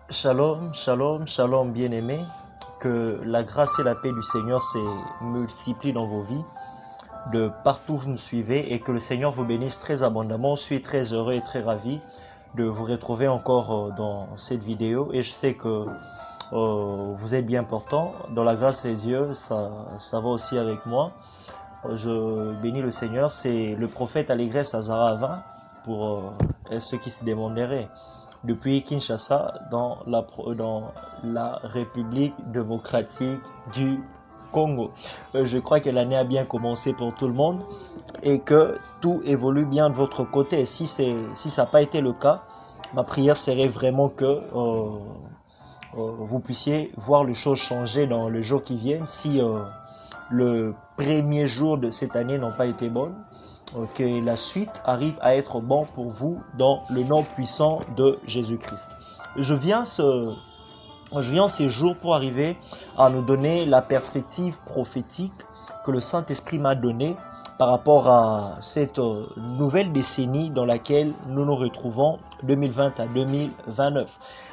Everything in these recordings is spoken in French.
Shalom, shalom, shalom bien-aimés. Que la grâce et la paix du Seigneur se multiplient dans vos vies, de partout où vous me suivez, et que le Seigneur vous bénisse très abondamment. Je suis très heureux et très ravi de vous retrouver encore dans cette vidéo. Et je sais que vous êtes bien portant. Dans la grâce de Dieu, ça va aussi avec moi. Je bénis le Seigneur. C'est le prophète Allégresse Azarava pour ceux qui se demanderaient. Depuis Kinshasa, dans la République démocratique du Congo. Je crois que l'année a bien commencé pour tout le monde et que tout évolue bien de votre côté. Si ça n'a pas été le cas, ma prière serait vraiment que vous puissiez voir les choses changer dans les jours qui viennent. Si le premier jour de cette année n'ont pas été bonnes, que la suite arrive à être bon pour vous dans le nom puissant de Jésus-Christ. Je viens ces jours pour arriver à nous donner la perspective prophétique que le Saint-Esprit m'a donnée par rapport à cette nouvelle décennie dans laquelle nous nous retrouvons, 2020 à 2029.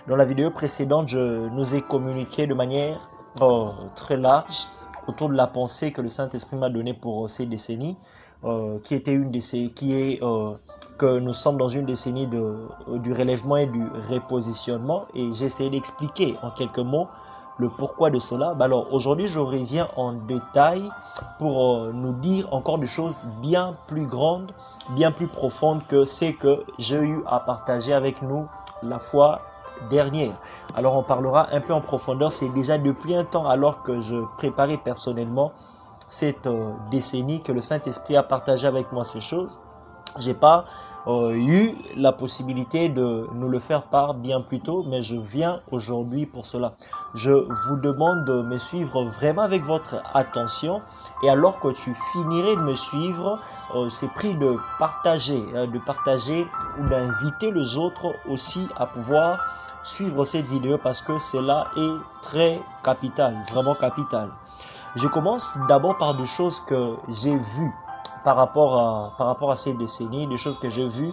Dans la vidéo précédente, je nous ai communiqué de manière très large autour de la pensée que le Saint-Esprit m'a donnée pour ces décennies, qui était une décennie, que nous sommes dans une décennie du relèvement et du repositionnement, et j'ai essayé d'expliquer en quelques mots le pourquoi de cela. Alors aujourd'hui, je reviens en détail pour nous dire encore des choses bien plus grandes, bien plus profondes que ce que j'ai eu à partager avec nous la fois dernière. Alors on parlera un peu en profondeur. C'est déjà depuis un temps, alors que je préparais personnellement cette décennie, que le Saint-Esprit a partagé avec moi ces choses. J'ai pas eu la possibilité de nous le faire part bien plus tôt, mais je viens aujourd'hui pour cela. Je vous demande de me suivre vraiment avec votre attention, et alors que tu finirais de me suivre, c'est pris de partager ou d'inviter les autres aussi à pouvoir suivre cette vidéo, parce que cela est très capital, vraiment capital. Je commence d'abord par des choses que j'ai vues par rapport à ces décennies, des choses que j'ai vues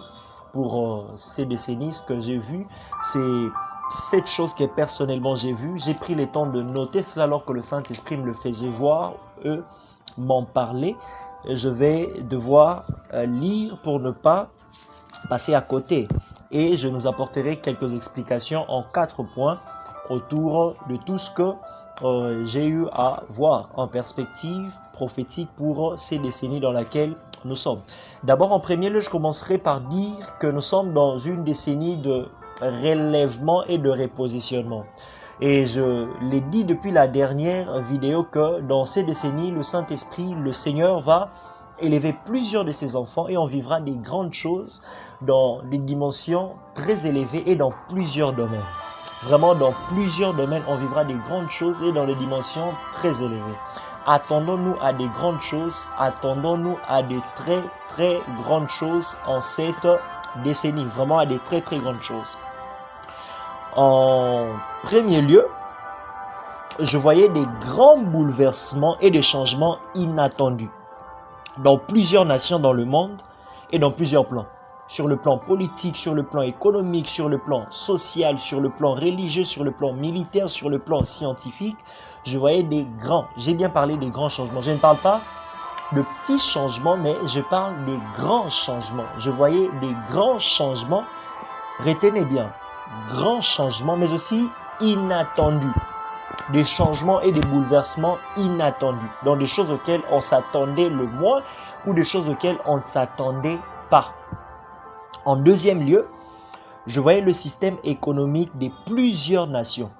pour ces décennies. Ce que j'ai vu, c'est cette chose que personnellement j'ai vue. J'ai pris le temps de noter cela alors que le Saint-Esprit me le faisait voir, m'en parler. Je vais devoir lire pour ne pas passer à côté. Et je nous apporterai quelques explications en 4 points autour de tout ce que j'ai eu à voir en perspective prophétique pour ces décennies dans laquelle nous sommes. D'abord, en premier lieu, je commencerai par dire que nous sommes dans une décennie de relèvement et de repositionnement. Et je l'ai dit depuis la dernière vidéo que dans ces décennies, le Saint-Esprit, le Seigneur va élever plusieurs de ses enfants, et on vivra des grandes choses dans des dimensions très élevées et dans plusieurs domaines. Vraiment, dans plusieurs domaines, on vivra des grandes choses et dans des dimensions très élevées. Attendons-nous à des grandes choses, attendons-nous à des très très grandes choses en cette décennie, vraiment à des très très grandes choses. En premier lieu, je voyais des grands bouleversements et des changements inattendus dans plusieurs nations dans le monde et dans plusieurs plans. Sur le plan politique, sur le plan économique, sur le plan social, sur le plan religieux, sur le plan militaire, sur le plan scientifique, je voyais j'ai bien parlé des grands changements. Je ne parle pas de petits changements, mais je parle des grands changements. Je voyais des grands changements, retenez bien, grands changements, mais aussi inattendus. Des changements et des bouleversements inattendus, dans des choses auxquelles on s'attendait le moins ou des choses auxquelles on ne s'attendait pas. En deuxième lieu, je voyais le système économique de plusieurs nations,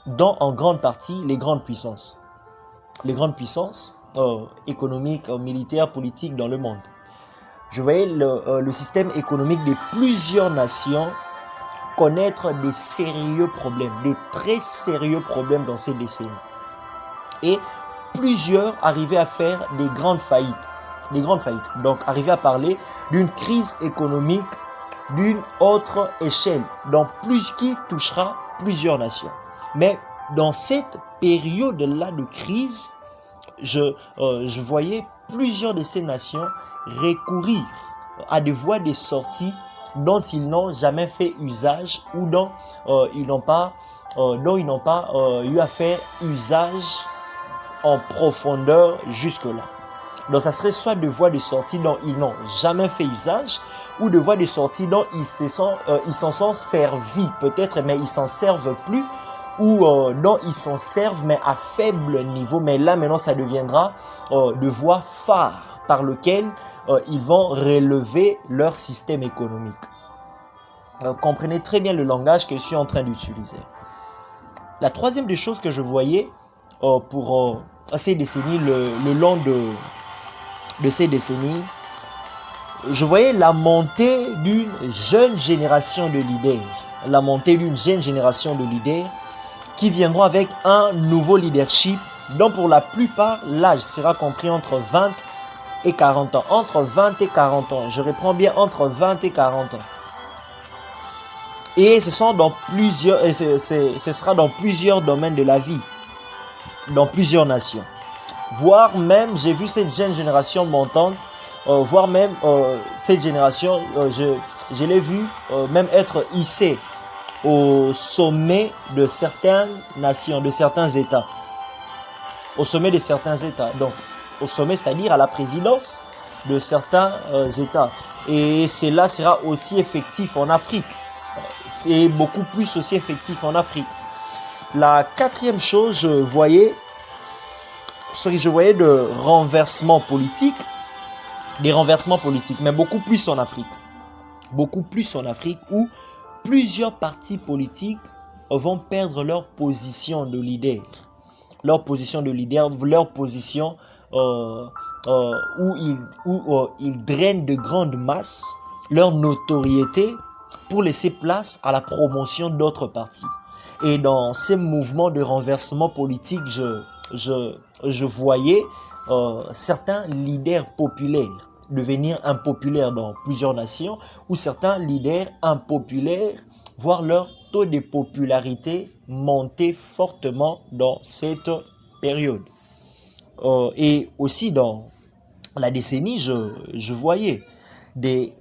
dont en grande partie les grandes puissances. Les grandes puissances économiques, militaires, politiques dans le monde. Je voyais le système économique de plusieurs nations connaître des sérieux problèmes, des très sérieux problèmes dans ces décennies. Et plusieurs arrivaient à faire des grandes faillites. Donc arriver à parler d'une crise économique d'une autre échelle, qui touchera plusieurs nations. Mais dans cette période-là de crise, je voyais plusieurs de ces nations recourir à des voies de sortie dont ils n'ont jamais fait usage ou dont ils n'ont pas eu à faire usage en profondeur jusque-là. Donc ça serait soit de voies de sortie dont ils n'ont jamais fait usage, ou de voies de sortie dont ils s'en sont servis peut-être, mais ils s'en servent plus, ou dont ils s'en servent mais à faible niveau. Mais là maintenant ça deviendra de voies phares par lesquelles ils vont relever leur système économique. Comprenez très bien le langage que je suis en train d'utiliser. La troisième des choses que je voyais pour ces décennies, le long de ces décennies, je voyais la montée d'une jeune génération de leaders. La montée d'une jeune génération de leaders qui viendront avec un nouveau leadership dont pour la plupart, l'âge sera compris entre 20 et 40 ans. Entre 20 et 40 ans. Je reprends bien entre 20 et 40 ans. Et ce sera dans plusieurs domaines de la vie. Dans plusieurs nations. Voire même, j'ai vu cette jeune génération montante, voire même cette génération, je l'ai vu même être hissée au sommet de certaines nations, de certains États. Au sommet de certains États. Donc, au sommet, c'est-à-dire à la présidence de certains États. Et cela sera aussi effectif en Afrique. C'est beaucoup plus aussi effectif en Afrique. La quatrième chose, je voyais de renversements politiques, des renversements politiques, mais beaucoup plus en Afrique. Beaucoup plus en Afrique où plusieurs partis politiques vont perdre leur position de leader. Leur position de leader, leur position où ils drainent de grandes masses leur notoriété pour laisser place à la promotion d'autres partis. Et dans ces mouvements de renversement politique, je voyais certains leaders populaires devenir impopulaires dans plusieurs nations, ou certains leaders impopulaires voir leur taux de popularité monter fortement dans cette période. Et aussi dans la décennie, je voyais des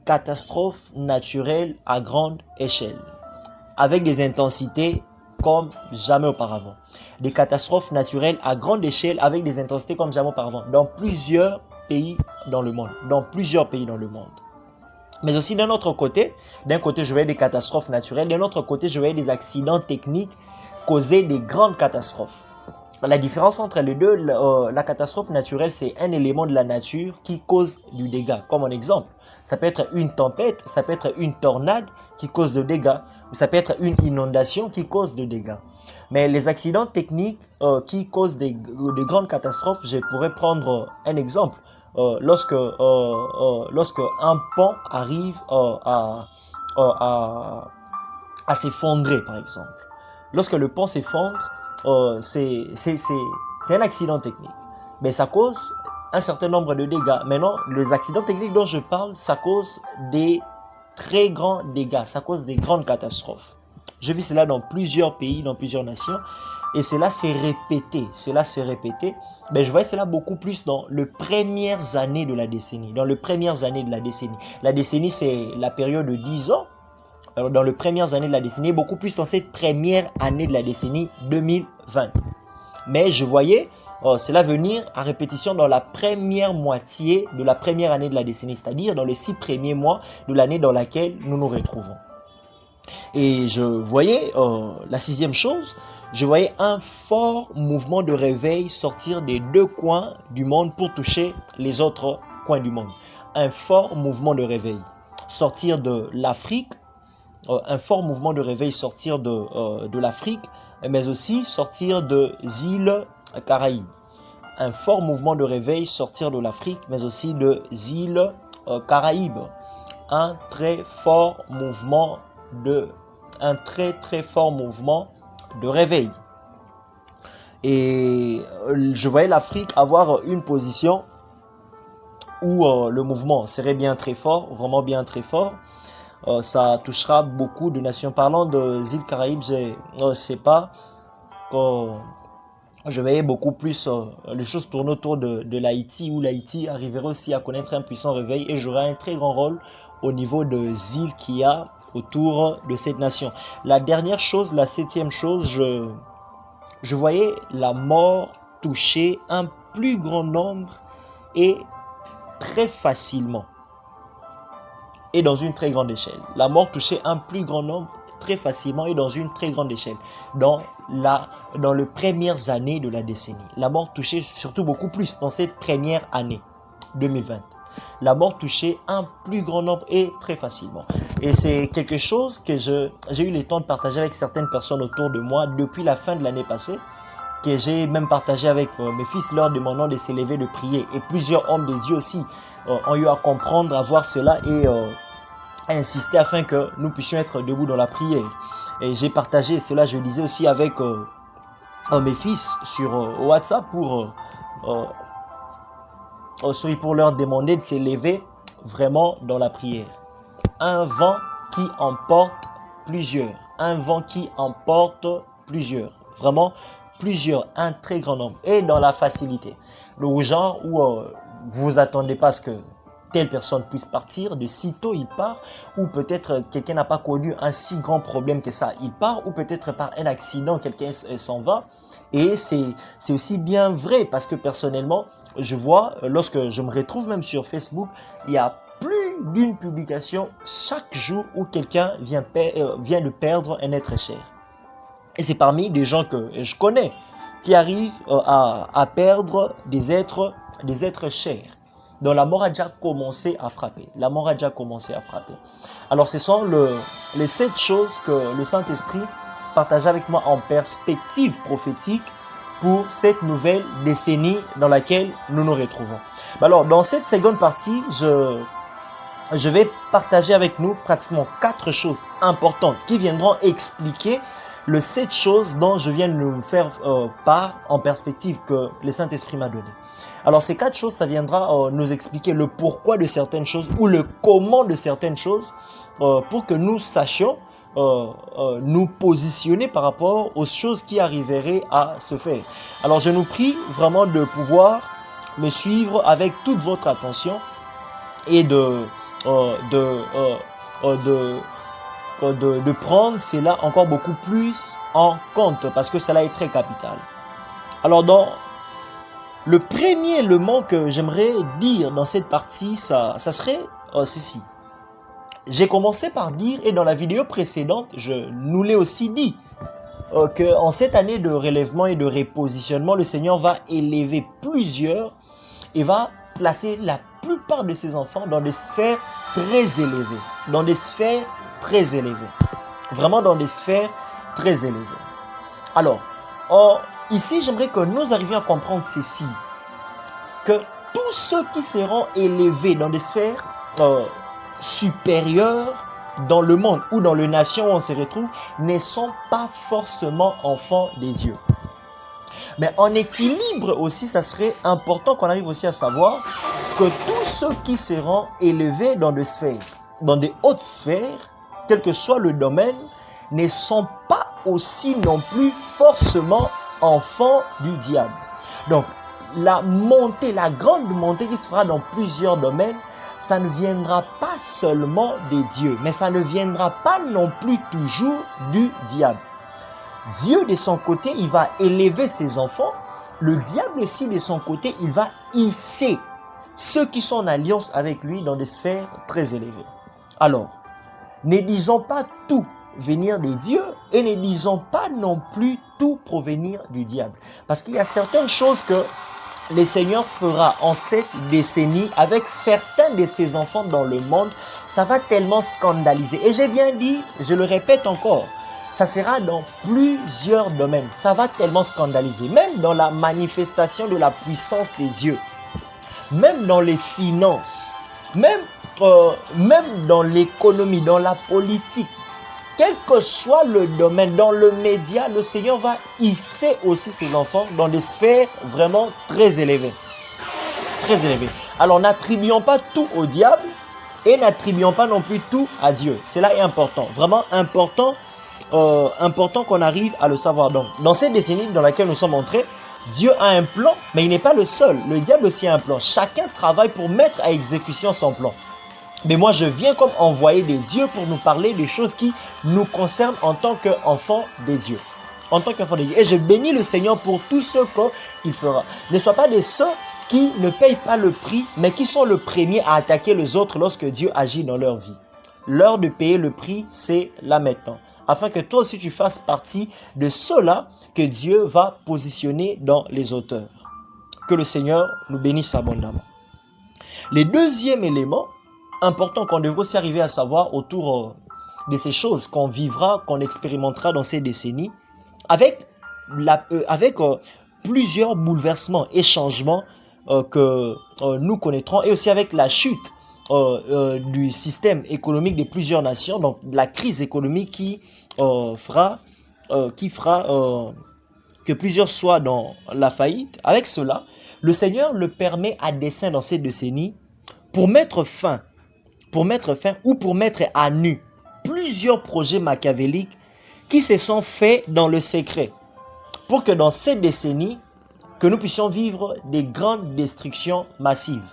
catastrophes naturelles à grande échelle, avec des intensités comme jamais auparavant. Des catastrophes naturelles à grande échelle avec des intensités comme jamais auparavant dans plusieurs pays dans le monde. Mais aussi d'un autre côté, je voyais des catastrophes naturelles, d'un autre côté, je voyais des accidents techniques causer des grandes catastrophes. La différence entre les deux, la catastrophe naturelle, c'est un élément de la nature qui cause du dégât. Comme un exemple, ça peut être une tempête, ça peut être une tornade qui cause de dégâts, ou ça peut être une inondation qui cause de dégâts. Mais les accidents techniques qui causent de grandes catastrophes, je pourrais prendre un exemple. Lorsque un pont arrive à s'effondrer, par exemple. Lorsque le pont s'effondre, c'est un accident technique. Mais ça cause un certain nombre de dégâts. Maintenant, les accidents techniques dont je parle, ça cause des très grands dégâts. Ça cause des grandes catastrophes. Je vis cela dans plusieurs pays, dans plusieurs nations. Et cela s'est répété. Mais je voyais cela beaucoup plus dans les premières années de la décennie. La décennie, c'est la période de 10 ans. Alors, dans les premières années de la décennie, beaucoup plus dans cette première année de la décennie 2020. Mais je voyais cela venir à répétition dans la première moitié de la première année de la décennie, c'est-à-dire dans les 6 premiers mois de l'année dans laquelle nous nous retrouvons. Et je voyais, la sixième chose, je voyais un fort mouvement de réveil sortir des deux coins du monde pour toucher les autres coins du monde. Un fort mouvement de réveil sortir de l'Afrique, un fort mouvement de réveil sortir de l'Afrique, mais aussi sortir des îles Caraïbes. Un fort mouvement de réveil sortir de l'Afrique, mais aussi des îles Caraïbes. Un très fort mouvement de réveil. Et je voyais l'Afrique avoir une position où le mouvement serait bien très fort, vraiment bien très fort. Ça touchera beaucoup de nations. Parlant des îles Caraïbes, je sais pas, je voyais beaucoup plus les choses tourner autour de l'Haïti, où l'Haïti arriverait aussi à connaître un puissant réveil et j'aurai un très grand rôle au niveau des îles qu'il y a autour de cette nation. La dernière chose, la 7e chose, je voyais la mort toucher un plus grand nombre et très facilement et dans une très grande échelle. La mort touchait un plus grand nombre très facilement et dans une très grande échelle. Dans les premières années de la décennie, la mort touchait surtout beaucoup plus dans cette première année 2020. La mort touchait un plus grand nombre et très facilement. Et c'est quelque chose que j'ai eu le temps de partager avec certaines personnes autour de moi depuis la fin de l'année passée, que j'ai même partagé avec mes fils leur demandant de s'élever, de prier. Et plusieurs hommes de Dieu aussi ont eu à comprendre, à voir cela et à insister afin que nous puissions être debout dans la prière. Et j'ai partagé cela, je le disais aussi avec mes fils sur WhatsApp pour leur demander de s'élever vraiment dans la prière. Un vent qui emporte plusieurs. Un vent qui emporte plusieurs. Vraiment plusieurs, un très grand nombre. Et dans la facilité. Le genre où vous vous attendez pas à ce que telle personne puisse partir, de sitôt il part, ou peut-être quelqu'un n'a pas connu un si grand problème que ça, il part, ou peut-être par un accident, quelqu'un s'en va. Et c'est aussi bien vrai parce que personnellement, je vois, lorsque je me retrouve même sur Facebook, il y a plus d'une publication chaque jour où quelqu'un vient de perdre un être cher. Et c'est parmi des gens que je connais qui arrivent à perdre des êtres chers. Donc la mort a déjà commencé à frapper. La mort a déjà commencé à frapper. Alors ce sont les 7 choses que le Saint-Esprit partage avec moi en perspective prophétique pour cette nouvelle décennie dans laquelle nous nous retrouvons. Alors dans cette seconde partie, je vais partager avec nous pratiquement 4 choses importantes qui viendront expliquer les 7 choses dont je viens de nous faire part en perspective que le Saint-Esprit m'a donné. Alors ces 4 choses, ça viendra nous expliquer le pourquoi de certaines choses ou le comment de certaines choses pour que nous sachions nous positionner par rapport aux choses qui arriveraient à se faire. Alors je nous prie vraiment de pouvoir me suivre avec toute votre attention et de prendre cela encore beaucoup plus en compte parce que cela est très capital. Alors dans le premier élément que j'aimerais dire dans cette partie, ça serait ceci. J'ai commencé par dire, et dans la vidéo précédente, je nous l'ai aussi dit, qu'en cette année de relèvement et de repositionnement, le Seigneur va élever plusieurs et va placer la plupart de ses enfants dans des sphères très élevées. Dans des sphères très élevées. Vraiment dans des sphères très élevées. Alors, ici, j'aimerais que nous arrivions à comprendre ceci. Que tous ceux qui seront élevés dans des sphères supérieures dans le monde ou dans les nations où on se retrouve ne sont pas forcément enfants des dieux. Mais en équilibre aussi, ça serait important qu'on arrive aussi à savoir que tous ceux qui seront élevés dans des sphères, dans des hautes sphères, quel que soit le domaine, ne sont pas aussi non plus forcément enfants du diable. Donc, la montée, la grande montée qui se fera dans plusieurs domaines, ça ne viendra pas seulement des dieux, mais ça ne viendra pas non plus toujours du diable. Dieu de son côté, il va élever ses enfants. Le diable aussi de son côté, il va hisser ceux qui sont en alliance avec lui dans des sphères très élevées. Alors, ne disons pas tout venir des dieux et ne disons pas non plus tout provenir du diable. Parce qu'il y a certaines choses que le Seigneur fera en cette décennie avec certains de ses enfants dans le monde. Ça va tellement scandaliser. Et j'ai bien dit, je le répète encore, ça sera dans plusieurs domaines. Ça va tellement scandaliser. Même dans la manifestation de la puissance des dieux. Même dans les finances. Même dans l'économie, dans la politique. Quel que soit le domaine, dans le média, le Seigneur va hisser aussi ses enfants dans des sphères vraiment très élevées. Très élevées. Alors n'attribuons pas tout au diable et n'attribuons pas non plus tout à Dieu. Cela est important. Vraiment important. Important qu'on arrive à le savoir. Donc, dans cette décennie dans laquelle nous sommes entrés, Dieu a un plan, mais il n'est pas le seul. Le diable aussi a un plan. Chacun travaille pour mettre à exécution son plan. Mais moi, je viens comme envoyé des dieux pour nous parler des choses qui nous concernent en tant qu'enfants des dieux. En tant qu'enfants des dieux. Et je bénis le Seigneur pour tout ce qu'il fera. Ne sois pas de ceux qui ne payent pas le prix, mais qui sont le premier à attaquer les autres lorsque Dieu agit dans leur vie. L'heure de payer le prix, c'est là maintenant. Afin que toi aussi tu fasses partie de ceux-là que Dieu va positionner dans les auteurs. Que le Seigneur nous bénisse abondamment. Le deuxième élément important qu'on devrait aussi arriver à savoir autour de ces choses qu'on vivra, qu'on expérimentera dans ces décennies, avec plusieurs bouleversements et changements que nous connaîtrons, et aussi avec la chute du système économique de plusieurs nations, donc la crise économique qui fera que plusieurs soient dans la faillite. Avec cela, le Seigneur le permet à dessein dans ces décennies pour mettre fin ou pour mettre à nu plusieurs projets machiavéliques qui se sont faits dans le secret, pour que dans ces décennies, que nous puissions vivre des grandes destructions massives.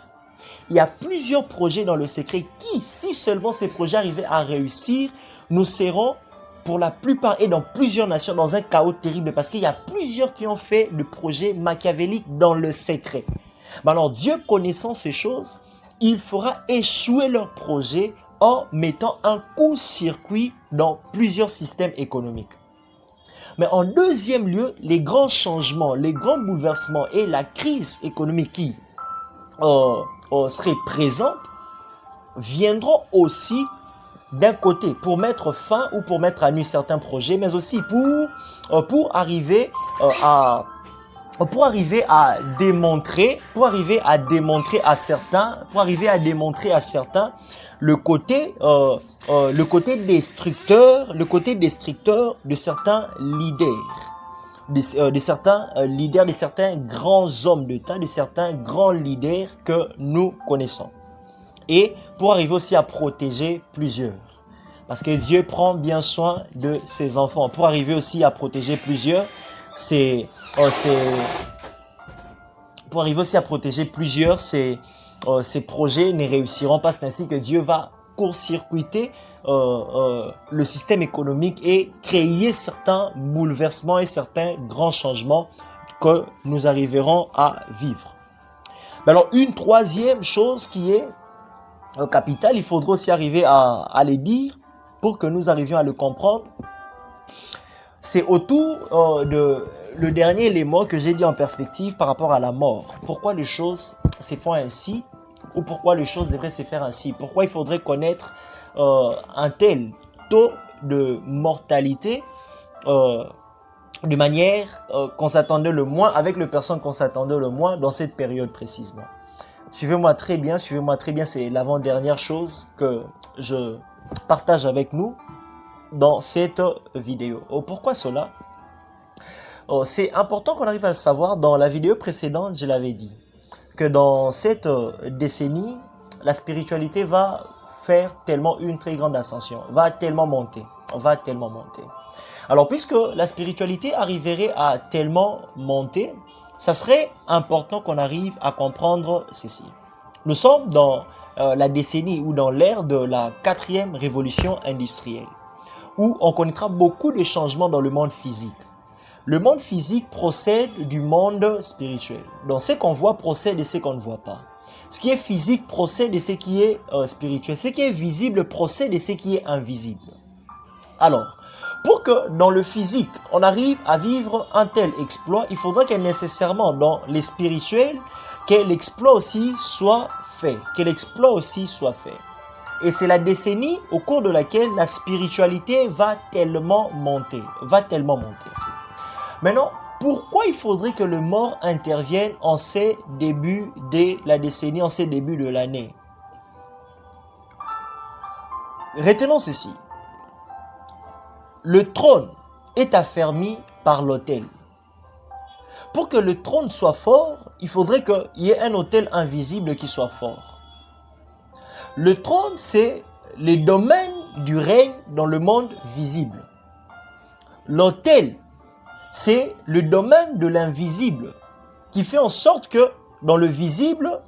Il y a plusieurs projets dans le secret qui, si seulement ces projets arrivaient à réussir, nous serons pour la plupart et dans plusieurs nations dans un chaos terrible, parce qu'il y a plusieurs qui ont fait de projets machiavéliques dans le secret. Mais alors Dieu connaissant ces choses, il fera échouer leurs projets en mettant un court-circuit dans plusieurs systèmes économiques. Mais en deuxième lieu, les grands changements, les grands bouleversements et la crise économique qui serait présente viendront aussi d'un côté pour mettre fin ou pour mettre à nu certains projets, mais aussi pour arriver à démontrer à certains le côté destructeur de certains leaders, de certains grands hommes d'État, de certains grands leaders que nous connaissons. Et pour arriver aussi à protéger plusieurs. Parce que Dieu prend bien soin de ses enfants. Pour arriver aussi à protéger plusieurs, ces projets ne réussiront pas. C'est ainsi que Dieu va court-circuiter le système économique et créer certains bouleversements et certains grands changements que nous arriverons à vivre. Mais alors, une troisième chose qui est capitale, il faudra aussi arriver à le dire pour que nous arrivions à le comprendre. C'est autour le dernier élément que j'ai dit en perspective par rapport à la mort. Pourquoi les choses se font ainsi ou pourquoi les choses devraient se faire ainsi? Pourquoi il faudrait connaître un tel taux de mortalité de manière qu'on s'attendait le moins, avec les personnes qu'on s'attendait le moins dans cette période précisément. Suivez-moi très bien, c'est l'avant-dernière chose que je partage avec nous dans cette vidéo. Pourquoi cela? C'est important qu'on arrive à le savoir. Dans la vidéo précédente, je l'avais dit, que dans cette décennie, la spiritualité va faire tellement une très grande ascension, va tellement monter. Alors, puisque la spiritualité arriverait à tellement monter, ça serait important qu'on arrive à comprendre ceci. Nous sommes dans la décennie ou dans l'ère de la 4e révolution industrielle, où on connaîtra beaucoup de changements dans le monde physique. Le monde physique procède du monde spirituel. Donc, ce qu'on voit procède de ce qu'on ne voit pas. Ce qui est physique procède de ce qui est spirituel. Ce qui est visible procède de ce qui est invisible. Alors, pour que dans le physique, on arrive à vivre un tel exploit, il faudra que nécessairement dans les spirituels, que l'exploit aussi soit fait. Et c'est la décennie au cours de laquelle la spiritualité va tellement monter. Maintenant, pourquoi il faudrait que le mort intervienne en ces débuts de la décennie, en ces débuts de l'année? Retenons ceci. Le trône est affermi par l'autel. Pour que le trône soit fort, il faudrait qu'il y ait un autel invisible qui soit fort. Le trône, c'est le domaine du règne dans le monde visible. L'autel, c'est le domaine de l'invisible qui fait en sorte que dans le visible,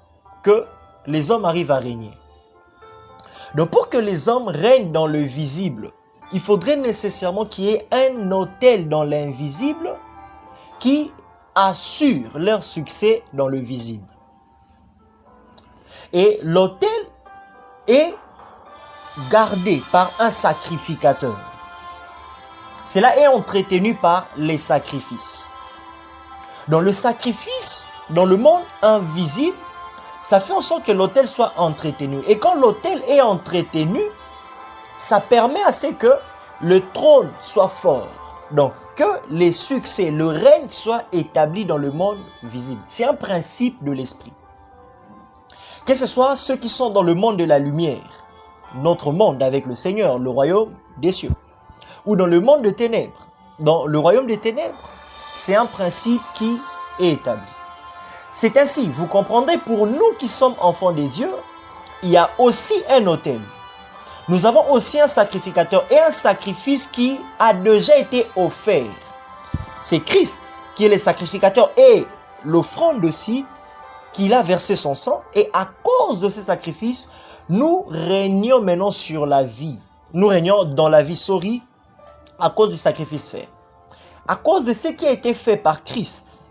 que les hommes arrivent à régner. Donc pour que les hommes règnent dans le visible, il faudrait nécessairement qu'il y ait un autel dans l'invisible qui assure leur succès dans le visible. Et l'autel est gardé par un sacrificateur. Cela est entretenu par les sacrifices. Dans le sacrifice, dans le monde invisible, ça fait en sorte que l'autel soit entretenu. Et quand l'autel est entretenu, ça permet à ce que le trône soit fort. Donc, que les succès, le règne soit établi dans le monde visible. C'est un principe de l'esprit. Que ce soit ceux qui sont dans le monde de la lumière, notre monde avec le Seigneur, le royaume des cieux, ou dans le monde des ténèbres. Dans le royaume des ténèbres, c'est un principe qui est établi. C'est ainsi, vous comprendrez, pour nous qui sommes enfants des dieux, il y a aussi un autel. Nous avons aussi un sacrificateur et un sacrifice qui a déjà été offert. C'est Christ qui est le sacrificateur et l'offrande aussi, qu'il a versé son sang. Et à cause de ce sacrifice, nous régnons maintenant sur la vie. Nous régnons dans la vie, à cause du sacrifice fait. À cause de ce qui a été fait par Christ,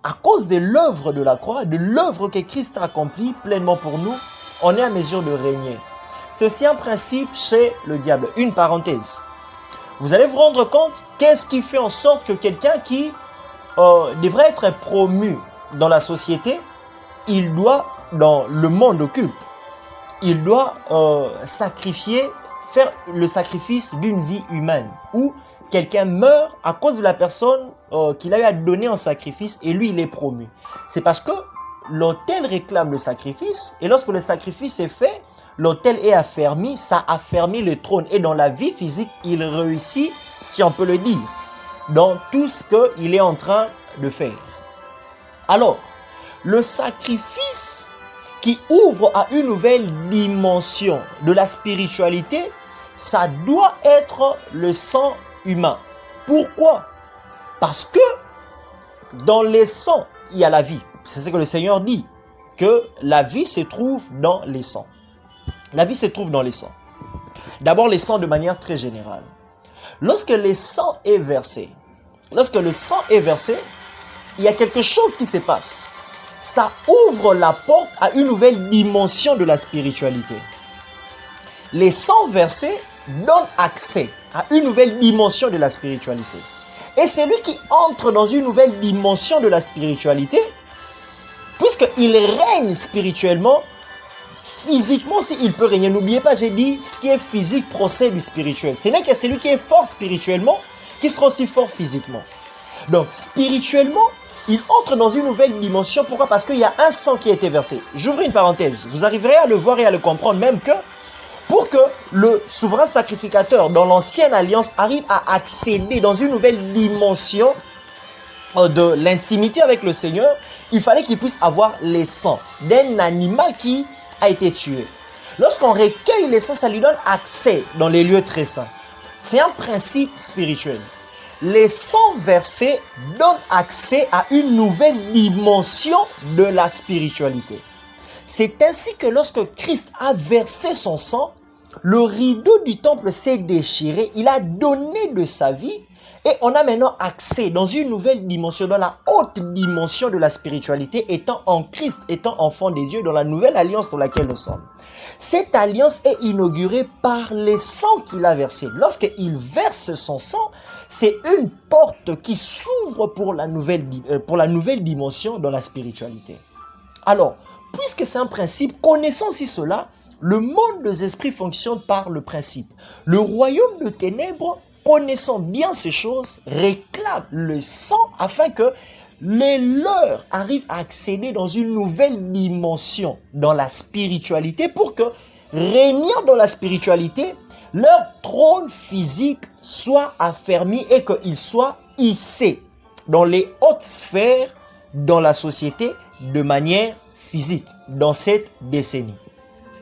à cause de l'œuvre de la croix, de l'œuvre que Christ a accomplie pleinement pour nous, on est à mesure de régner. C'est aussi un principe chez le diable. Une parenthèse. Vous allez vous rendre compte qu'est-ce qui fait en sorte que quelqu'un qui devrait être promu dans la société, il doit, dans le monde occulte, il doit sacrifier, faire le sacrifice d'une vie humaine. Ou quelqu'un meurt à cause de la personne qu'il a eu à donner en sacrifice et lui il est promu. C'est parce que l'autel réclame le sacrifice et lorsque le sacrifice est fait, l'autel est affermi, ça affermit le trône. Et dans la vie physique, il réussit, si on peut le dire, dans tout ce qu'il est en train de faire. Alors, le sacrifice qui ouvre à une nouvelle dimension de la spiritualité, ça doit être le sang humain. Pourquoi? Parce que dans les sangs, il y a la vie. C'est ce que le Seigneur dit, que la vie se trouve dans les sangs. La vie se trouve dans les sangs. D'abord, les sangs de manière très générale. Lorsque le sang est versé, il y a quelque chose qui se passe. Ça ouvre la porte à une nouvelle dimension de la spiritualité. Les sangs versés donnent accès à une nouvelle dimension de la spiritualité. Et celui qui entre dans une nouvelle dimension de la spiritualité, puisqu'il règne spirituellement, physiquement aussi, il peut régner. N'oubliez pas, j'ai dit, ce qui est physique procède du spirituel. Ce n'est que celui qui est fort spirituellement qui sera aussi fort physiquement. Donc, spirituellement, il entre dans une nouvelle dimension. Pourquoi? Parce qu'il y a un sang qui a été versé. J'ouvre une parenthèse. Vous arriverez à le voir et à le comprendre, même que pour que le souverain sacrificateur dans l'ancienne alliance arrive à accéder dans une nouvelle dimension de l'intimité avec le Seigneur, il fallait qu'il puisse avoir les sangs d'un animal qui a été tué. Lorsqu'on recueille les sangs, ça lui donne accès dans les lieux très saints. C'est un principe spirituel. Les sangs versés donnent accès à une nouvelle dimension de la spiritualité. C'est ainsi que lorsque Christ a versé son sang, le rideau du temple s'est déchiré, il a donné de sa vie et on a maintenant accès dans une nouvelle dimension, dans la haute dimension de la spiritualité, étant en Christ, étant enfant de Dieu, dans la nouvelle alliance dans laquelle nous sommes. Cette alliance est inaugurée par les sangs qu'il a versés. Lorsqu'il verse son sang, c'est une porte qui s'ouvre pour la nouvelle dimension dans la spiritualité. Alors, puisque c'est un principe, connaissons aussi cela, le monde des esprits fonctionne par le principe. Le royaume de ténèbres, connaissant bien ces choses, réclame le sang afin que les leurs arrivent à accéder dans une nouvelle dimension dans la spiritualité pour que, régnant dans la spiritualité, leur trône physique soit affermi et qu'il soit hissé dans les hautes sphères dans la société de manière physique dans cette décennie.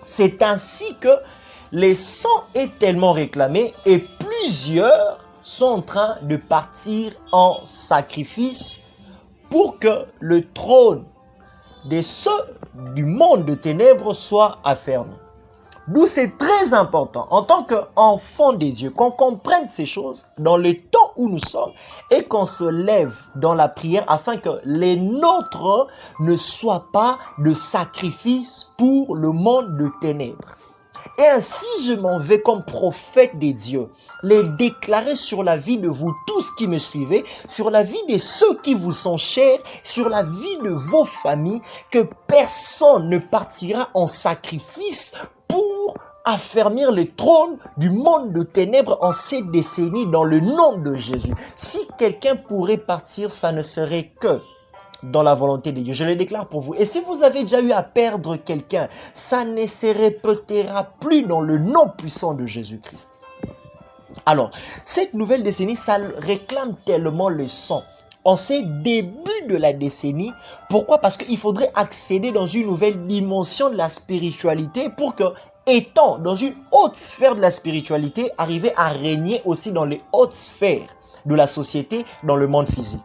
C'est ainsi que les sangs est tellement réclamé et plusieurs sont en train de partir en sacrifice pour que le trône de ceux du monde de ténèbres soit affermi. D'où c'est très important, en tant qu'enfant des dieux, qu'on comprenne ces choses dans le temps où nous sommes et qu'on se lève dans la prière afin que les nôtres ne soient pas de sacrifice pour le monde de ténèbres. Et ainsi, je m'en vais comme prophète des dieux, les déclarer sur la vie de vous tous qui me suivez, sur la vie de ceux qui vous sont chers, sur la vie de vos familles, que personne ne partira en sacrifice pour affermir le trône du monde de ténèbres en ces décennies dans le nom de Jésus. Si quelqu'un pourrait partir, ça ne serait que dans la volonté de Dieu. Je le déclare pour vous. Et si vous avez déjà eu à perdre quelqu'un, ça ne se répétera plus dans le nom puissant de Jésus-Christ. Alors, cette nouvelle décennie, ça réclame tellement le sang. En ces débuts de la décennie, pourquoi? Parce qu'il faudrait accéder dans une nouvelle dimension de la spiritualité pour que, étant dans une haute sphère de la spiritualité, arriver à régner aussi dans les hautes sphères de la société, dans le monde physique.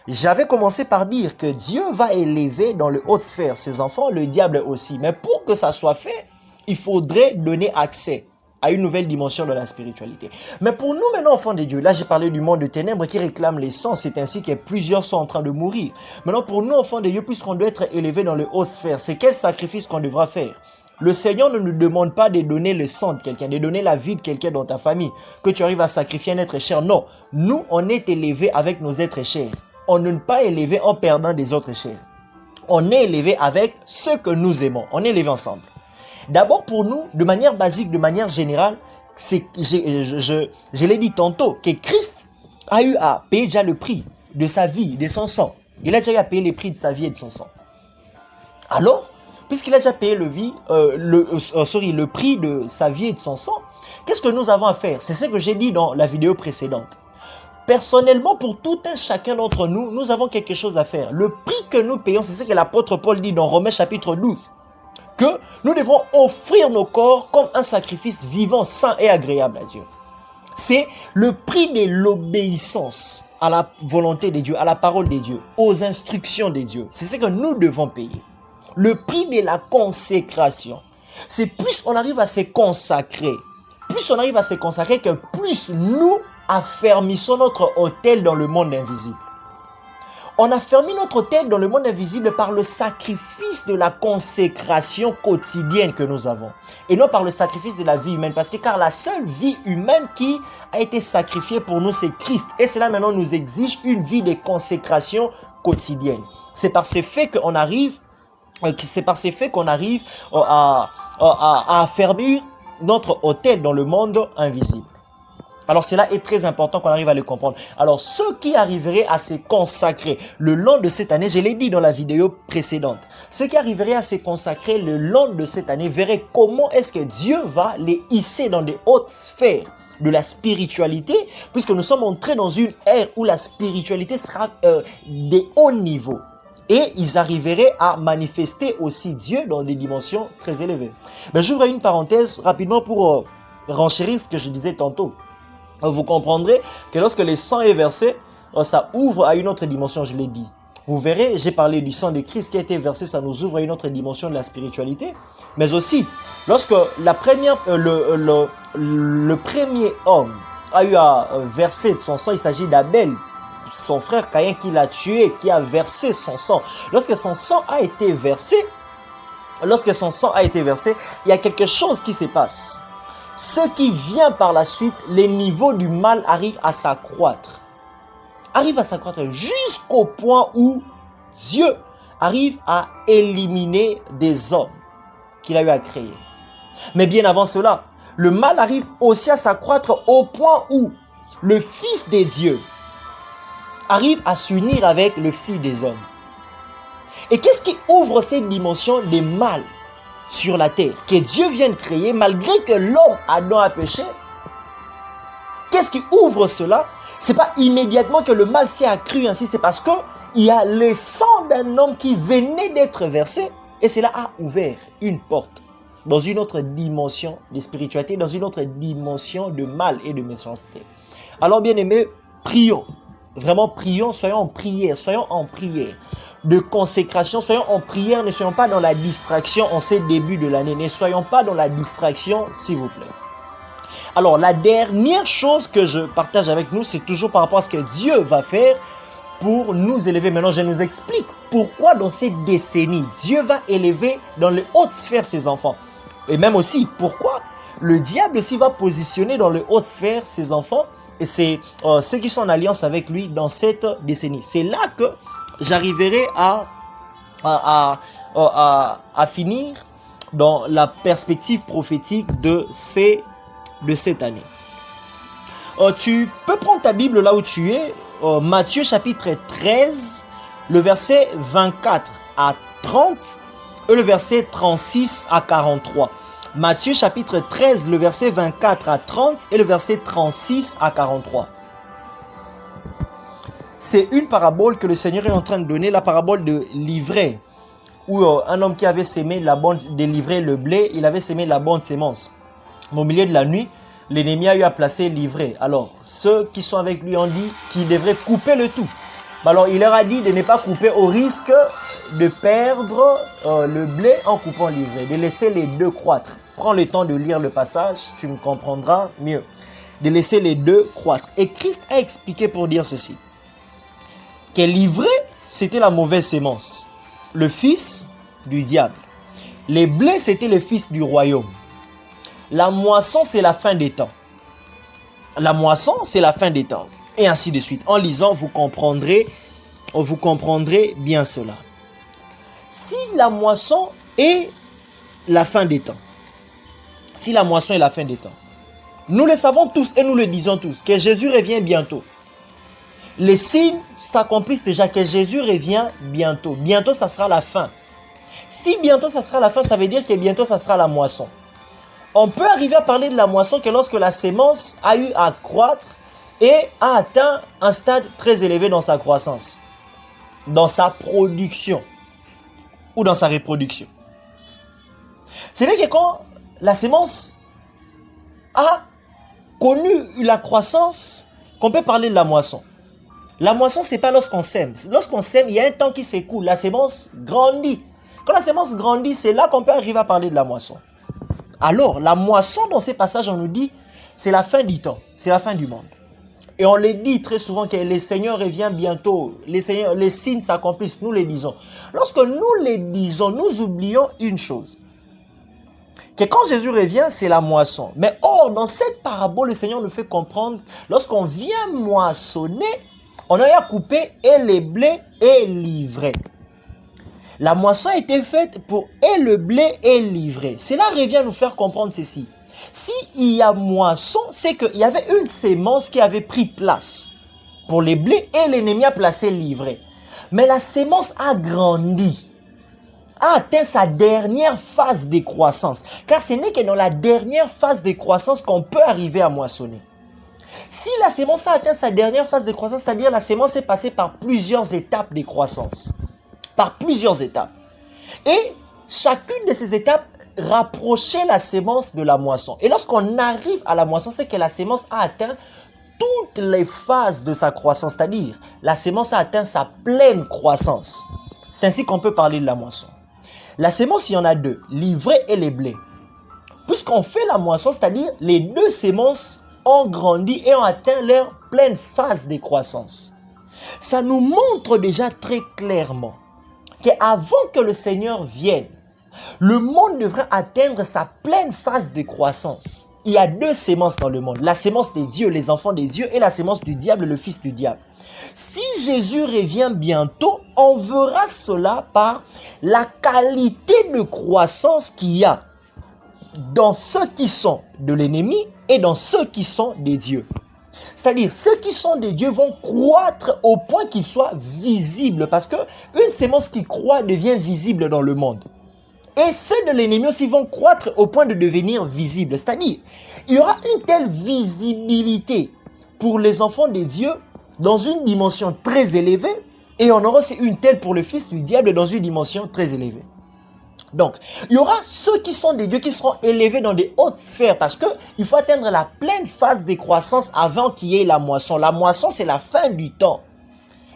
J'avais commencé par dire que Dieu va élever dans les hautes sphères ses enfants, le diable aussi. Mais pour que ça soit fait, il faudrait donner accès à une nouvelle dimension de la spiritualité. Mais pour nous maintenant, enfants de Dieu, là j'ai parlé du monde de ténèbres qui réclame les sangs, c'est ainsi que plusieurs sont en train de mourir. Maintenant pour nous, enfants de Dieu, puisqu'on doit être élevé dans les hautes sphères, c'est quel sacrifice qu'on devra faire? Le Seigneur ne nous demande pas de donner le sang de quelqu'un, de donner la vie de quelqu'un dans ta famille, que tu arrives à sacrifier un être cher. Non, nous on est élevés avec nos êtres chers. On n'est pas élevé en perdant des autres chers. On est élevé avec ceux que nous aimons. On est élevé ensemble. D'abord pour nous, de manière basique, de manière générale, je l'ai dit tantôt, que Christ a eu à payer déjà le prix de sa vie, de son sang. Il a déjà eu à payer le prix de sa vie et de son sang. Alors, puisqu'il a déjà payé le prix de sa vie et de son sang, qu'est-ce que nous avons à faire? C'est ce que j'ai dit dans la vidéo précédente. Personnellement, pour tout un chacun d'entre nous, nous avons quelque chose à faire. Le prix que nous payons, c'est ce que l'apôtre Paul dit dans Romains chapitre 12. Que nous devons offrir nos corps comme un sacrifice vivant, saint et agréable à Dieu. C'est le prix de l'obéissance à la volonté de Dieu, à la parole de Dieu, aux instructions de Dieu. C'est ce que nous devons payer. Le prix de la consécration. C'est plus on arrive à se consacrer, que plus nous affermissons notre autel dans le monde invisible. On affermit notre autel dans le monde invisible par le sacrifice de la consécration quotidienne que nous avons. Et non par le sacrifice de la vie humaine. Parce que car la seule vie humaine qui a été sacrifiée pour nous, c'est Christ. Et cela maintenant nous exige une vie de consécration quotidienne. C'est par ces faits qu'on arrive, à affermir notre autel dans le monde invisible. Alors cela est très important qu'on arrive à le comprendre. Alors ceux qui arriveraient à se consacrer le long de cette année, je l'ai dit dans la vidéo précédente, ceux qui arriveraient à se consacrer le long de cette année verraient comment est-ce que Dieu va les hisser dans des hautes sphères de la spiritualité, puisque nous sommes entrés dans une ère où la spiritualité sera des hauts niveaux. Et ils arriveraient à manifester aussi Dieu dans des dimensions très élevées. Mais j'ouvre une parenthèse rapidement pour renchérir ce que je disais tantôt. Vous comprendrez que lorsque le sang est versé, ça ouvre à une autre dimension, je l'ai dit. Vous verrez, j'ai parlé du sang de Christ qui a été versé, ça nous ouvre à une autre dimension de la spiritualité. Mais aussi, lorsque le premier homme a eu à verser de son sang, il s'agit d'Abel, son frère Caïn qui l'a tué, qui a versé son sang. Lorsque son sang a été versé, il y a quelque chose qui se passe. Ce qui vient par la suite, les niveaux du mal arrivent à s'accroître. Jusqu'au point où Dieu arrive à éliminer des hommes qu'il a eu à créer. Mais bien avant cela, le mal arrive aussi à s'accroître au point où le Fils des dieux arrive à s'unir avec le Fils des hommes. Et qu'est-ce qui ouvre cette dimension des mal sur la terre, que Dieu vient de créer, malgré que l'homme Adam a péché? Qu'est-ce qui ouvre cela? C'est pas immédiatement que le mal s'est accru ainsi, c'est parce que il y a le sang d'un homme qui venait d'être versé, et cela a ouvert une porte dans une autre dimension de spiritualité, dans une autre dimension de mal et de méchanceté. Alors bien aimés, prions, vraiment prions, soyons en prière, de consécration, soyons en prière, ne soyons pas dans la distraction en ces débuts de l'année. Ne soyons pas dans la distraction, s'il vous plaît. Alors, la dernière chose que je partage avec nous, c'est toujours par rapport à ce que Dieu va faire pour nous élever. Maintenant, je nous explique pourquoi dans cette décennie, Dieu va élever dans les hautes sphères ses enfants. Et même aussi, pourquoi le diable aussi va positionner dans les hautes sphères ses enfants. Et c'est ceux qui sont en alliance avec lui dans cette décennie. C'est là que j'arriverai à finir dans la perspective prophétique de cette année. Tu peux prendre ta Bible là où tu es. Matthieu chapitre 13, le verset 24 à 30 et le verset 36 à 43. Matthieu chapitre 13, le verset 24 à 30 et le verset 36 à 43. C'est une parabole que le Seigneur est en train de donner, la parabole de l'ivraie, où un homme qui avait semé la bonne, délivré le blé, il avait semé la bonne sémence. Mais au milieu de la nuit, l'ennemi a eu à placer l'ivraie. Alors, ceux qui sont avec lui ont dit qu'il devrait couper le tout. Alors, il leur a dit de ne pas couper au risque de perdre le blé en coupant l'ivraie, de laisser les deux croître. Prends le temps de lire le passage, tu me comprendras mieux. De laisser les deux croître. Et Christ a expliqué pour dire ceci. Que l'ivraie, c'était la mauvaise sémence. Le fils du diable. Les blés, c'était le fils du royaume. La moisson, c'est la fin des temps. La moisson, c'est la fin des temps. Et ainsi de suite. En lisant, vous comprendrez bien cela. Si la moisson est la fin des temps, nous le savons tous et nous le disons tous, que Jésus revient bientôt. Les signes s'accomplissent déjà, que Jésus revient bientôt. Bientôt, ça sera la fin. Si bientôt, ça sera la fin, ça veut dire que bientôt, ça sera la moisson. On peut arriver à parler de la moisson que lorsque la sémence a eu à croître et a atteint un stade très élevé dans sa croissance, dans sa production ou dans sa reproduction. C'est-à-dire que quand la sémence a connu la croissance, qu'on peut parler de la moisson. La moisson, ce n'est pas lorsqu'on sème. Lorsqu'on sème, il y a un temps qui s'écoule. La sémence grandit. Quand la sémence grandit, c'est là qu'on peut arriver à parler de la moisson. Alors, la moisson, dans ces passages, on nous dit, c'est la fin du temps, c'est la fin du monde. Et on le dit très souvent que le Seigneur revient bientôt, les signes s'accomplissent, nous les disons. Lorsque nous les disons, nous oublions une chose. Que quand Jésus revient, c'est la moisson. Mais or, dans cette parabole, le Seigneur nous fait comprendre, lorsqu'on vient moissonner, on a eu à couper et les blés et l'ivraie. La moisson a été faite pour et le blé et l'ivraie. Cela revient nous faire comprendre ceci. S'il y a moisson, c'est qu'il y avait une sémence qui avait pris place pour les blés et l'ennemi a placé l'ivraie. Mais la sémence a grandi, a atteint sa dernière phase de croissance. Car ce n'est que dans la dernière phase de croissance qu'on peut arriver à moissonner. Si la sémence a atteint sa dernière phase de croissance, c'est-à-dire la sémence est passée par plusieurs étapes de croissance. Par plusieurs étapes. Et chacune de ces étapes rapprochait la sémence de la moisson. Et lorsqu'on arrive à la moisson, c'est que la sémence a atteint toutes les phases de sa croissance. C'est-à-dire, la sémence a atteint sa pleine croissance. C'est ainsi qu'on peut parler de la moisson. La sémence, il y en a deux, l'ivraie et les blés. Puisqu'on fait la moisson, c'est-à-dire les deux sémences ont grandi et ont atteint leur pleine phase de croissance. Ça nous montre déjà très clairement qu'avant que le Seigneur vienne, le monde devrait atteindre sa pleine phase de croissance. Il y a deux sémences dans le monde. La sémence des dieux, les enfants des dieux, et la sémence du diable, le fils du diable. Si Jésus revient bientôt, on verra cela par la qualité de croissance qu'il y a dans ceux qui sont de l'ennemi et dans ceux qui sont des dieux. C'est-à-dire, ceux qui sont des dieux vont croître au point qu'ils soient visibles. Parce qu'une sémence qui croît devient visible dans le monde. Et ceux de l'ennemi aussi vont croître au point de devenir visibles. C'est-à-dire, il y aura une telle visibilité pour les enfants des dieux dans une dimension très élevée. Et on aura aussi une telle pour le fils du diable dans une dimension très élevée. Donc, il y aura ceux qui sont des dieux qui seront élevés dans des hautes sphères parce qu'il faut atteindre la pleine phase de croissance avant qu'il y ait la moisson. La moisson, c'est la fin du temps.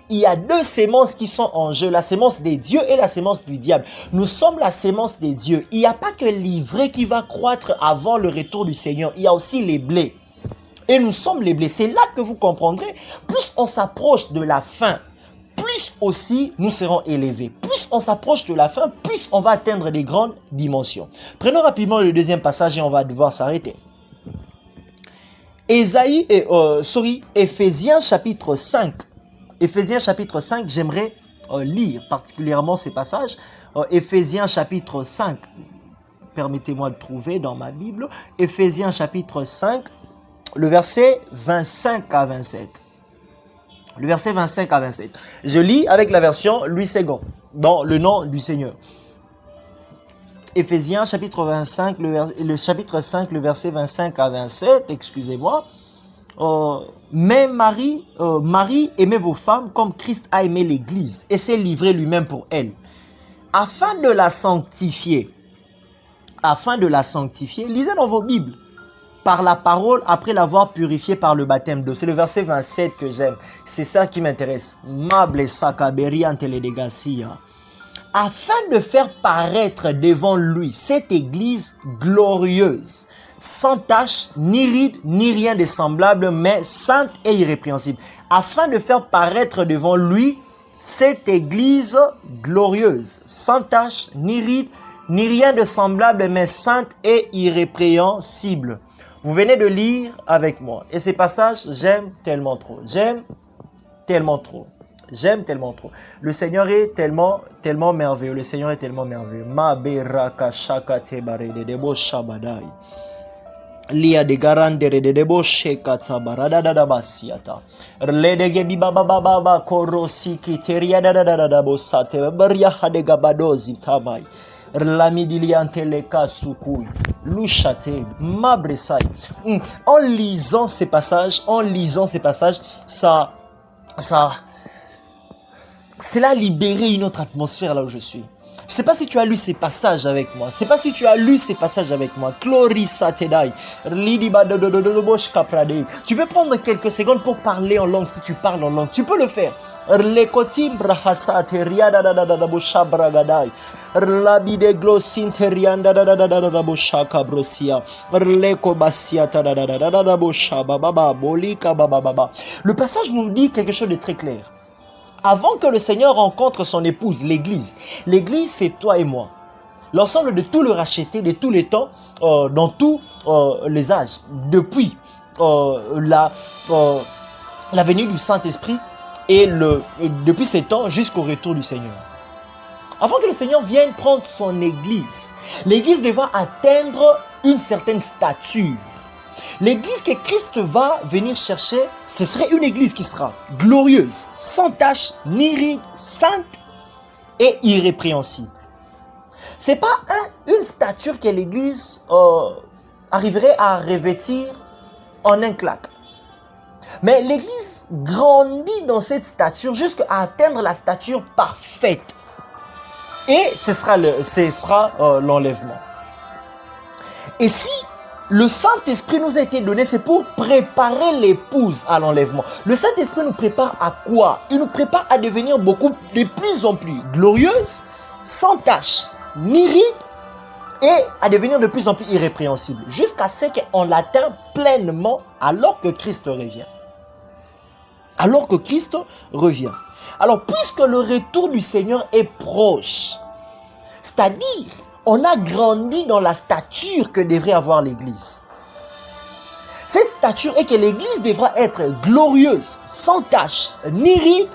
il y a deux sémences qui sont en jeu, la sémence des dieux et la sémence du diable. Nous sommes la sémence des dieux. Il n'y a pas que l'ivraie qui va croître avant le retour du Seigneur. Il y a aussi les blés. Et nous sommes les blés. C'est là que vous comprendrez. Plus on s'approche de la fin, plus aussi nous serons élevés. Plus on s'approche de la fin, plus on va atteindre des grandes dimensions. Prenons rapidement le deuxième passage et on va devoir s'arrêter. Éphésiens chapitre 5. Éphésiens chapitre 5, j'aimerais lire particulièrement ces passages. Éphésiens chapitre 5, permettez-moi de trouver dans ma Bible. Éphésiens chapitre 5, le verset 25 à 27. Le verset 25 à 27. Je lis avec la version Louis II, dans le nom du Seigneur. Éphésiens chapitre 25, le chapitre 5, le verset 25 à 27, excusez-moi. Mais Marie, aimez vos femmes comme Christ a aimé l'Église et s'est livré lui-même pour elle, afin de la sanctifier. Afin de la sanctifier, lisez dans vos Bibles, par la parole après l'avoir purifiée par le baptême d'eau. C'est le verset 27 que j'aime. C'est ça qui m'intéresse. Mable sakaberiante le degasia. Afin de faire paraître devant lui cette église glorieuse, sans tache, ni ride, ni rien de semblable, mais sainte et irrépréhensible. Afin de faire paraître devant lui cette église glorieuse, sans tache, ni ride, ni rien de semblable, mais sainte et irrépréhensible. Vous venez de lire avec moi. Et ces passages, j'aime tellement trop. J'aime tellement trop. J'aime tellement trop. Le Seigneur est tellement merveilleux. Le Seigneur est tellement merveilleux. Ma beraka shakate barede debo shabadai. Lia de garandere de debo shekata barada da basiata. Ledege bibaba baba korosi kiteria da da bosate baria hade gabadozi tamai. Lamidiliante leka sukui. Louchate, mabresai. En lisant ces passages, cela a libéré une autre atmosphère là où je suis. Je ne sais pas si tu as lu ces passages avec moi. Tu peux prendre quelques secondes pour parler en langue si tu parles en langue. Tu peux le faire. Le passage nous dit quelque chose de très clair. Avant que le Seigneur rencontre son épouse, l'Église. L'Église, c'est toi et moi. L'ensemble de tout le racheté, de tous les temps, dans tous les âges. Depuis la venue du Saint-Esprit et depuis ces temps jusqu'au retour du Seigneur. Avant que le Seigneur vienne prendre son Église, l'Église devra atteindre une certaine stature. L'église que Christ va venir chercher, ce serait une église qui sera glorieuse, sans tache, ni ride, sainte et irrépréhensible. Ce n'est pas une stature que l'église arriverait à revêtir en un claque. Mais l'église grandit dans cette stature jusqu'à atteindre la stature parfaite. Et ce sera l'enlèvement. Et si le Saint-Esprit nous a été donné, c'est pour préparer l'épouse à l'enlèvement. Le Saint-Esprit nous prépare à quoi? Il nous prépare à devenir de plus en plus glorieuse, sans tache, ni ride, et à devenir de plus en plus irrépréhensible, jusqu'à ce qu'on l'atteint pleinement alors que Christ revient. Alors que Christ revient. Alors, puisque le retour du Seigneur est proche, c'est-à-dire, on a grandi dans la stature que devrait avoir l'Église. Cette stature est que l'Église devra être glorieuse, sans tache, ni ride,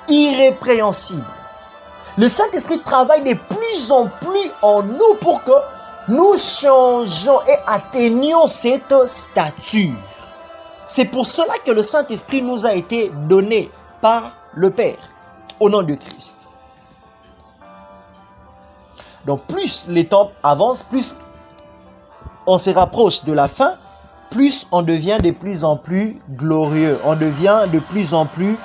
irrépréhensible. Le Saint-Esprit travaille de plus en plus en nous pour que nous changeons et atteignions cette stature. C'est pour cela que le Saint-Esprit nous a été donné par le Père, au nom de Christ. Donc plus les temps avancent, plus on se rapproche de la fin, plus on devient de plus en plus glorieux. On devient de plus en plus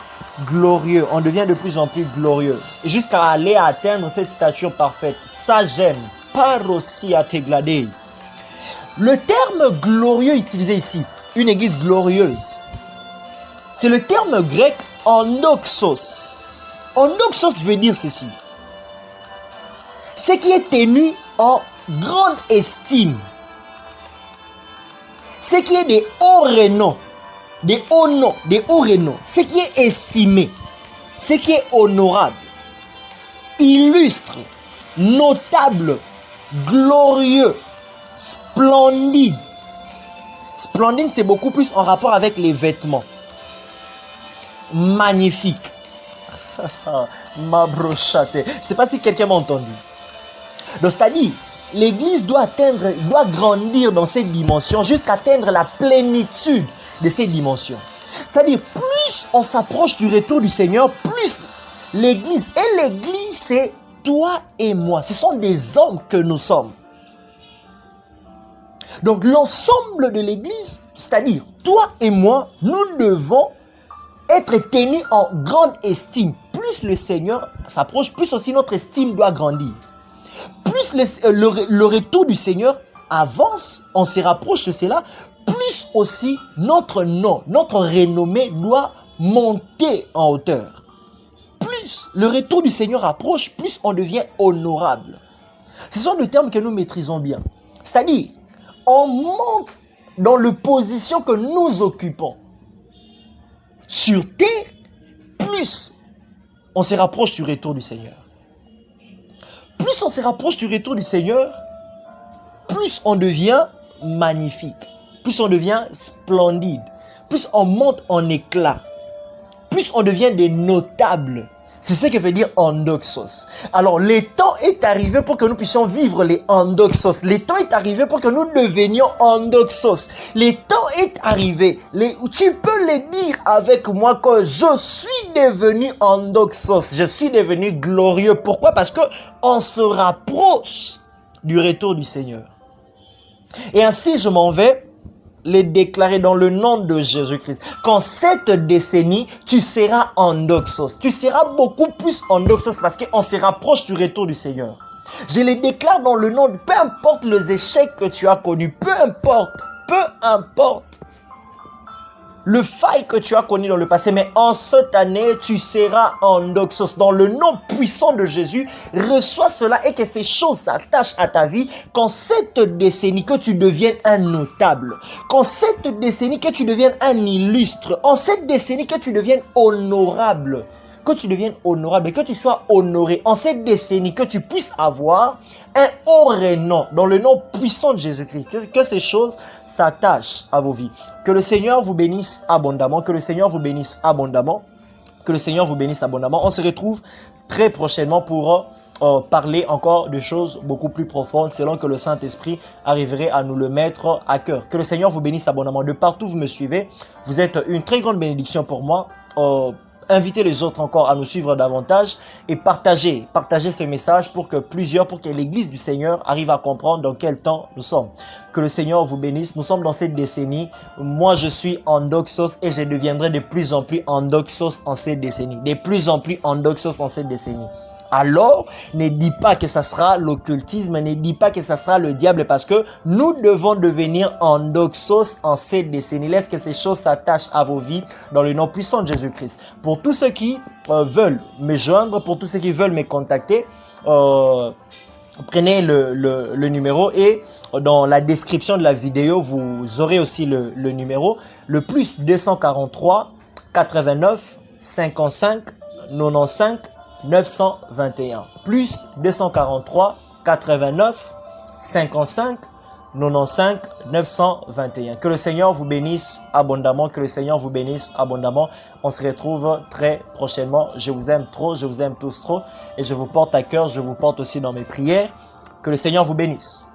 glorieux. On devient de plus en plus glorieux. Jusqu'à aller atteindre cette stature parfaite. Ça j'aime. Par aussi à t'églader. Le terme glorieux utilisé ici, une église glorieuse, c'est le terme grec endoxos. Ondoxos veut dire ceci. Ce qui est tenu en grande estime. Ce qui est de haut renom. Des hauts noms, des hauts renoms. Ce qui est estimé. Ce qui est honorable. Illustre. Notable. Glorieux. Splendide. Splendide, c'est beaucoup plus en rapport avec les vêtements. Magnifique. Ma brochate. Je ne sais pas si quelqu'un m'a entendu. Donc, c'est-à-dire, l'Église doit grandir dans cette dimension jusqu'à atteindre la plénitude de ces dimensions. C'est-à-dire, plus on s'approche du retour du Seigneur, plus l'Église, et l'Église, c'est toi et moi. Ce sont des hommes que nous sommes. Donc, l'ensemble de l'Église, c'est-à-dire toi et moi, nous devons être tenus en grande estime. Plus le Seigneur s'approche, plus aussi notre estime doit grandir. Plus le retour du Seigneur avance, on se rapproche de cela, plus aussi notre nom, notre renommée doit monter en hauteur. Plus le retour du Seigneur approche, plus on devient honorable. Ce sont des termes que nous maîtrisons bien. C'est-à-dire, on monte dans la position que nous occupons. Sur terre, plus on se rapproche du retour du Seigneur. Plus on se rapproche du retour du Seigneur, plus on devient magnifique, plus on devient splendide, plus on monte en éclat, plus on devient des notables. C'est ce que veut dire endoxos. Alors, le temps est arrivé pour que nous puissions vivre les endoxos. Le temps est arrivé pour que nous devenions endoxos. Le temps est arrivé. Tu peux le dire avec moi que je suis devenu endoxos. Je suis devenu glorieux. Pourquoi? Parce que on se rapproche du retour du Seigneur. Et ainsi, je m'en vais les déclarer dans le nom de Jésus-Christ. Qu'en cette décennie, tu seras endoxos. Tu seras beaucoup plus endoxos parce qu'on se rapproche du retour du Seigneur. Je les déclare dans le nom, peu importe les échecs que tu as connus, peu importe le faille que tu as connu dans le passé, mais en cette année, tu seras endoxos. Dans le nom puissant de Jésus, reçois cela et que ces choses s'attachent à ta vie. Qu'en cette décennie, que tu deviennes un notable. Qu'en cette décennie, que tu deviennes un illustre. En cette décennie, que tu deviennes honorable. Que tu deviennes honorable et que tu sois honoré. En cette décennie, que tu puisses avoir un haut renom dans le nom puissant de Jésus-Christ. Que ces choses s'attachent à vos vies. Que le Seigneur vous bénisse abondamment. Que le Seigneur vous bénisse abondamment. Que le Seigneur vous bénisse abondamment. On se retrouve très prochainement pour parler encore de choses beaucoup plus profondes selon que le Saint-Esprit arriverait à nous le mettre à cœur. Que le Seigneur vous bénisse abondamment. De partout où vous me suivez, vous êtes une très grande bénédiction pour moi. Invitez les autres encore à nous suivre davantage et partagez ce message pour que l'Église du Seigneur arrive à comprendre dans quel temps nous sommes. Que le Seigneur vous bénisse. Nous sommes dans cette décennie. Moi, je suis endoxos et je deviendrai de plus en plus endoxos en cette décennie. De plus en plus endoxos en cette décennie. Alors, ne dis pas que ça sera l'occultisme, ne dis pas que ça sera le diable, parce que nous devons devenir endoxos en cette décennie. Laisse que ces choses s'attachent à vos vies dans le nom puissant de Jésus-Christ. Pour tous ceux qui veulent me joindre, pour tous ceux qui veulent me contacter, prenez le numéro et dans la description de la vidéo, vous aurez aussi le numéro. Le plus 243 89 55 95 921 plus 243 89 55 95 921. Que le Seigneur vous bénisse abondamment. Que le Seigneur vous bénisse abondamment. On se retrouve très prochainement. Je vous aime trop, je vous aime tous trop et je vous porte à cœur, je vous porte aussi dans mes prières. Que le Seigneur vous bénisse.